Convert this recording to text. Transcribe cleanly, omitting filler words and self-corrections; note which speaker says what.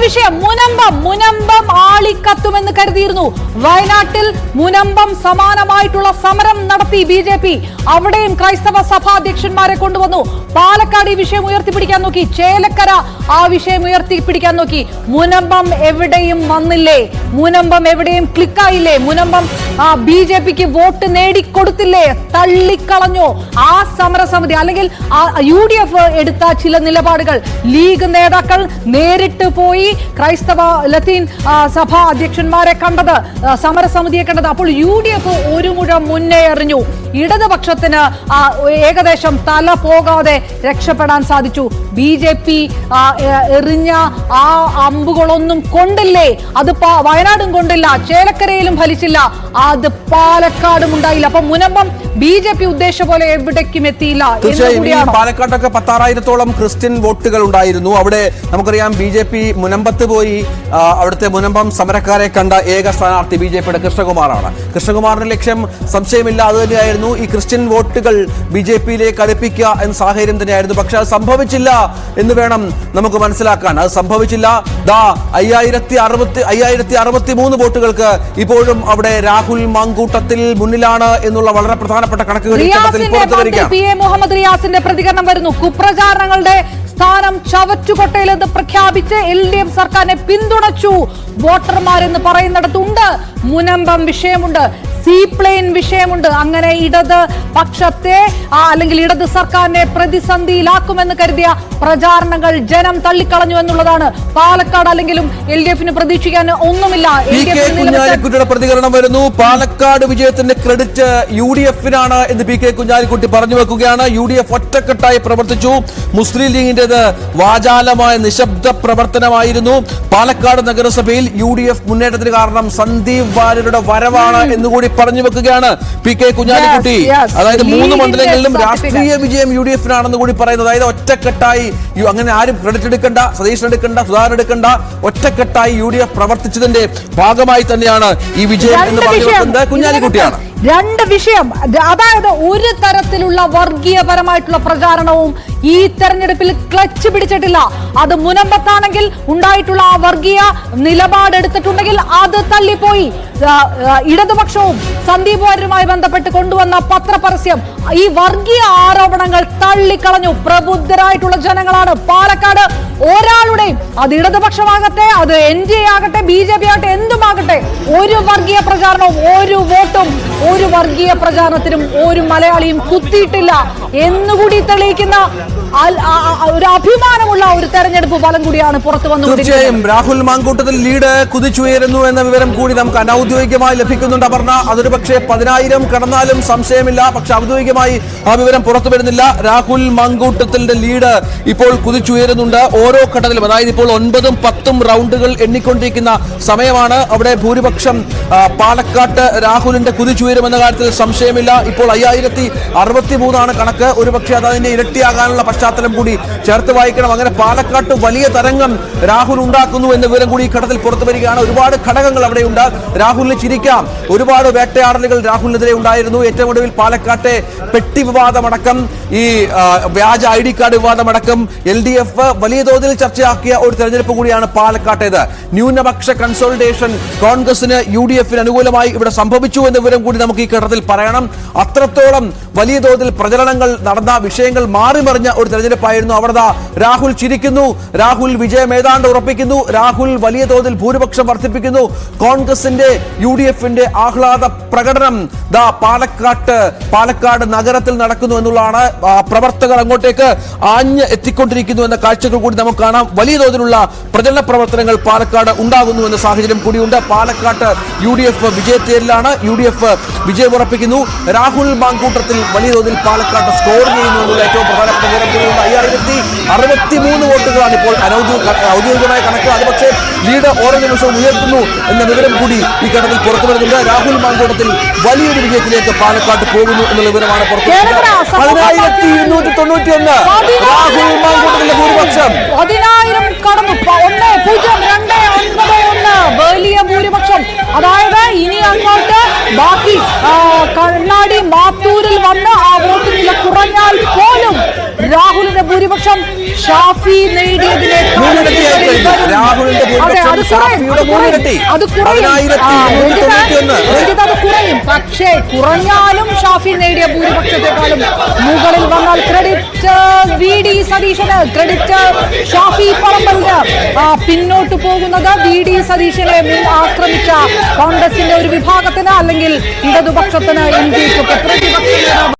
Speaker 1: വിഷയം മുനമ്പം ആളിക്കത്തുമെന്ന് കരുതിയിരുന്നു. വയനാട്ടിൽ മുനമ്പം സമാനമായിട്ടുള്ള സമരം നടത്തി BJP. അവിടെയും ക്രൈസ്തവ സഭാധ്യക്ഷന്മാരെ കൊണ്ടുവന്നു. പാലക്കാട് ഈ വിഷയം ഉയർത്തിപ്പിടിക്കാൻ നോക്കി. ചേലക്കര ആ വിഷയം ഉയർത്തിപ്പിടിക്കാൻ നോക്കി. മുനമ്പം എവിടെയും വന്നില്ലേ? മുനമ്പം എവിടെയും ക്ലിക്കായില്ലേ? മുനമ്പം BJPക്ക് വോട്ട് നേടിക്കൊടുത്തില്ലേ? തള്ളിക്കളഞ്ഞു. ആ സമരസമിതി അല്ലെങ്കിൽ UDF എടുത്ത ചില നിലപാടുകൾ ലീഗ് നേതാക്കൾ നേരിട്ട് പോയി ക്രൈസ്തവ ലത്തീൻ സഭാ അധ്യക്ഷന്മാരെ കണ്ടത്, സമരസമിതിയെ കണ്ടത്. അപ്പോൾ UDF ഒരു മുഴം മുന്നേ എറിഞ്ഞു. ഇടതുപക്ഷത്തിന് ഏകദേശം തല പോകാതെ രക്ഷപ്പെടാൻ സാധിച്ചു. BJP എറിഞ്ഞ ആ അമ്പുകളൊന്നും കൊണ്ടില്ലേ? അത് വയനാടും കൊണ്ടില്ല, ചേലക്കരയിലും ഫലിച്ചില്ല, അത് പാലക്കാടും ഉണ്ടായില്ല. അപ്പൊ മുനമ്പം BJP ഉദ്ദേശിച്ച പോലെ എവിടേക്കും എത്തിയില്ല.
Speaker 2: പാലക്കാട്ടൊക്കെ 16,000-ഓളം ക്രിസ്ത്യൻ വോട്ടുകൾ ഉണ്ടായിരുന്നു. അവിടെ നമുക്കറിയാം BJP മുനമ്പത്ത് പോയി അവിടുത്തെ മുനമ്പം സമരക്കാരെ കണ്ട ഏക സ്ഥാനാർത്ഥി BJPയുടെ കൃഷ്ണകുമാറാണ്. കൃഷ്ണകുമാറിന്റെ ലക്ഷ്യം സംശയമില്ല അത് തന്നെയായിരുന്നു, ഈ ക്രിസ്ത്യൻ വോട്ടുകൾ BJPയിലേക്ക് അടുപ്പിക്കുക എന്ന സാഹചര്യം തന്നെയായിരുന്നു. പക്ഷെ അത് സംഭവിച്ചില്ല എന്ന് വേണം നമുക്ക് മനസ്സിലാക്കാൻ. അത് സംഭവിച്ചില്ല. 5063 വോട്ടുകൾക്ക് ഇപ്പോഴും അവിടെ രാഹുൽ മാങ്കൂട്ടത്തിൽ മുന്നിലാണ് എന്നുള്ള വളരെ പ്രധാനപ്പെട്ട കണക്കുകൾ
Speaker 1: മുഹമ്മദ് റിയാസിന്റെ പ്രതികരണം വരുന്നു. കുപ്രചാരണങ്ങളുടെ സ്ഥാനം ചവറ്റുകൊട്ടയിലെന്ന് പ്രഖ്യാപിച്ച് LDF സർക്കാരിനെ പിന്തുണച്ചു വോട്ടർമാരെന്ന് പറയുന്നിടത്തുണ്ട്. മുനമ്പം വിഷയമുണ്ട്, സീപ്ലെയിൻ വിഷയമുണ്ട്. അങ്ങനെ ഇടത് പക്ഷത്തെ അല്ലെങ്കിൽ ഇടത് സർക്കാരിനെ പ്രതിസന്ധിയിലാക്കുമെന്ന് കരുതിയ പ്രചാരണങ്ങൾ ജനം തള്ളിക്കളഞ്ഞു എന്നുള്ളതാണ്. പാലക്കാട് അല്ലെങ്കിലും LDFന് പ്രതീക്ഷിക്കാൻ ഒന്നുമില്ല.
Speaker 2: കുഞ്ഞാലിക്കുട്ടിയുടെ പ്രതികരണം വരുന്നു. പാലക്കാട് വിജയത്തിന്റെ ക്രെഡിറ്റ് UDFനാണ് എന്ന് PK കുഞ്ഞാലിക്കുട്ടി പറഞ്ഞു വെക്കുകയാണ്. UDF ഒറ്റക്കെട്ടായി പ്രവർത്തിച്ചു. മുസ്ലിം ലീഗിന്റേത് വാചാലമായ നിശബ്ദ പ്രവർത്തനമായിരുന്നു. പാലക്കാട് നഗരസഭയിൽ UDF മുന്നേറ്റത്തിന് കാരണം സന്ദീപ് വാര്യരുടെ വരവാണ് എന്നുകൂടി പറഞ്ഞു വെക്കുകയാണ് PK കുഞ്ഞാലിക്കുട്ടി. അതായത് 3 മണ്ഡലങ്ങളിലും രാഷ്ട്രീയ വിജയം UDFനാണെന്ന് കൂടി പറയുന്നത്. അതായത് ഒറ്റക്കെട്ടായി, അങ്ങനെ ആരും ക്രെഡിറ്റ് എടുക്കണ്ട, സതീശൻ എടുക്കണ്ട, സുധാകരൻ എടുക്കണ്ട, ഒറ്റക്കെട്ടായി UDF പ്രവർത്തിച്ചതിന്റെ ഭാഗമായി തന്നെയാണ് ഈ വിജയം എന്ന് പറയുന്നത് കുഞ്ഞാലിക്കുട്ടിയാണ്.
Speaker 1: രണ്ട് വിഷയം, അതായത് ഒരു തരത്തിലുള്ള വർഗീയപരമായിട്ടുള്ള പ്രചാരണവും ഈ തെരഞ്ഞെടുപ്പിൽ ക്ലച്ച് പിടിച്ചിട്ടില്ല. അത് മുനമ്പത്താണെങ്കിൽ ഉണ്ടായിട്ടുള്ള ആ വർഗീയ നിലപാടെടുത്തിട്ടുണ്ടെങ്കിൽ അത് തള്ളിപ്പോയി. ഇടതുപക്ഷവും സന്ദീപ് വാര്യരുമായി ബന്ധപ്പെട്ട് കൊണ്ടുവന്ന പത്രപരസ്യം ഈ വർഗീയ ആരോപണങ്ങൾ തള്ളിക്കളഞ്ഞു. പ്രബുദ്ധരായിട്ടുള്ള ജനങ്ങളാണ് പാലക്കാട്. ഒരാളുടെയും, അത് ഇടതുപക്ഷമാകട്ടെ, അത് NDA ആകട്ടെ, BJP ആകട്ടെ, എന്തുമാകട്ടെ, ഒരു വർഗീയ പ്രചാരണവും ഒരു വോട്ടും ഒരു വർഗീയ പ്രചാരണത്തിനും ഒരു മലയാളിയും കുത്തിയിട്ടില്ല എന്നുകൂടി തെളിയിക്കുന്ന ഒരു അഭിമാനമുള്ള ഒരു തെരഞ്ഞെടുപ്പ് ഫലം കൂടിയാണ് പുറത്തു വന്നുകൊണ്ടിരിക്കുന്നത്.
Speaker 2: രാഹുൽ മാങ്കൂട്ടത്തിൽ ലീഡ് കുതിച്ചുയരുന്നു എന്ന വിവരം കൂടി നമുക്ക് അനൌദ്യോഗികമായി ലഭിക്കുന്നുണ്ട്. അപർണ, അതൊരു പക്ഷേ 10,000 കടന്നാലും സംശയമില്ല. പക്ഷെ ഔദ്യോഗികമായി ആ വിവരം പുറത്തു വരുന്നില്ല. രാഹുൽ മാങ്കൂട്ടത്തിന്റെ ലീഡ് ഇപ്പോൾ കുതിച്ചുയരുന്നുണ്ട് ഓരോ ഘട്ടത്തിലും. അതായത് ഇപ്പോൾ 9ഉം 10ഉം റൗണ്ടുകൾ എണ്ണിക്കൊണ്ടിരിക്കുന്ന സമയമാണ്. അവിടെ ഭൂരിപക്ഷം പാലക്കാട്ട് രാഹുലിന്റെ കുതിച്ചുയരുമെന്ന കാര്യത്തിൽ സംശയമില്ല. ഇപ്പോൾ 5063 കണക്ക്. ഒരുപക്ഷെ അത് അതിന്റെ ഇരട്ടിയാകാനുള്ള പശ്ചാത്തലം കൂടി ചേർത്ത് വായിക്കണം. അങ്ങനെ പാലക്കാട്ട് വലിയ തരംഗം രാഹുൽ ഉണ്ടാക്കുന്നു എന്ന വിവരം കൂടി ഈ ഘട്ടത്തിൽ പുറത്തു വരികയാണ്. ഒരുപാട് ഘടകങ്ങൾ അവിടെയുണ്ട്. രാഹുലിന് ചിരിക്കാം. ഒരുപാട് വേട്ടയാടലുകൾ രാഹുലിനെതിരെ ഉണ്ടായിരുന്നു. ഏറ്റവും ഒടുവിൽ പാലക്കാട്ടെ പെട്ടി വിവാദമടക്കം, ഈ വ്യാജ ID കാർഡ് വിവാദമടക്കം LDF വലിയ തോതിൽ ചർച്ചയാക്കിയ ഒരു തെരഞ്ഞെടുപ്പ് കൂടിയാണ് പാലക്കാട്ടേത്. ന്യൂനപക്ഷ കൺസോളിഡേഷൻ കോൺഗ്രസിന് UDFന് അനുകൂലമായി ഇവിടെ സംഭവിച്ചു എന്ന വിവരം കൂടി നമുക്ക് ഈ ഘട്ടത്തിൽ പറയണം. അത്രത്തോളം വലിയ തോതിൽ പ്രചരണങ്ങൾ നടന്ന, വിഷയങ്ങൾ മാറിമറിഞ്ഞ ഒരു തെരഞ്ഞെടുപ്പായിരുന്നു. അവിടെ രാഹുൽ ചിരിക്കുന്നു, രാഹുൽ വിജയം ഏതാണ്ട് ഉറപ്പിക്കുന്നു, രാഹുൽ വലിയ തോതിൽ ഭൂരിപക്ഷം വർദ്ധിപ്പിക്കുന്നു. കോൺഗ്രസിന്റെ UDFന്റെ ആഹ്ലാദ പ്രകടനം പാലക്കാട് നഗരത്തിൽ നടക്കുന്നു എന്നുള്ളതാണ്. പ്രവർത്തകർ അങ്ങോട്ടേക്ക് ആഞ്ഞ് എത്തിക്കൊണ്ടിരിക്കുന്നു എന്ന കാഴ്ചകൾ കൂടി നമുക്ക് കാണാം. വലിയ തോതിലുള്ള പ്രചരണ പ്രവർത്തനങ്ങൾ പാലക്കാട് ഉണ്ടാകുന്നു എന്ന സാഹചര്യം കൂടിയുണ്ട്. പാലക്കാട്ട് UDF വിജയത്തേരിലാണ്. UDF വിജയം ഉറപ്പിക്കുന്നു. രാഹുൽ മാങ്കൂട്ടത്തിൽ വലിയ തോതിൽ പാലക്കാട്ട് സ്കോർ ചെയ്യുന്നു എന്നുള്ള ഏറ്റവും പ്രധാനപ്പെട്ട വിവരം കൂടിയുണ്ട്. 5063 വോട്ടുകളാണ് ഇപ്പോൾ ഔദ്യോഗികമായ കണക്ക്. അത് പക്ഷേ ലീഡ് ഓരോ നിമിഷവും ഉയർത്തുന്നു എന്ന വിവരം കൂടി ഈ ഘട്ടത്തിൽ പുറത്തു വരുന്നുണ്ട്. രാഹുൽ മാങ്കൂട്ടത്തിൽ വലിയൊരു വിജയത്തിലേക്ക് പാലക്കാട് പോകുന്നു എന്നുള്ള വിവരമാണ് പുറത്തു വരുന്നത്. 10291 രാഹുൽ മാങ്കൂട്ടത്തിന്റെ ഭൂരിപക്ഷം 10,000
Speaker 1: കടന്നു. 10291 വലിയ ഭൂരിപക്ഷം. അതായത് ഇനി അങ്ങോട്ട് ബാക്കി കണ്ണാടി മാത്തൂരിൽ വന്ന് ആ വോട്ടിൽ കുറഞ്ഞാൽ പോലും രാഹുലിന്റെ ഭൂരിപക്ഷം ഷാഫി നേടിയതിനേക്കാൾ
Speaker 2: മൂന്നിരട്ടിയായി കഴിഞ്ഞു. രാഹുലിന്റെ ഭൂരിപക്ഷം ഷാഫിയുടെ മൂന്നിരട്ടി.
Speaker 1: അത് കുറയും. അത് കുറയും. പക്ഷേ കുറഞ്ഞാലും ഷാഫി നേടിയ ഭൂരിപക്ഷത്തെക്കാളും മുകളിൽ വന്നാൽ ക്രെഡിറ്റ് VD സതീശന്, ക്രെഡിറ്റ് ഷാഫി പറമ്പലിന്. പിന്നോട്ട് പോകുന്നത് VD സതീശനെ മുൻ ആക്രമിച്ച കോൺഗ്രസിന്റെ ഒരു വിഭാഗത്തിന് അല്ലെങ്കിൽ ഇടതുപക്ഷത്തിന്, NDക്ക് പ്രതിപക്ഷ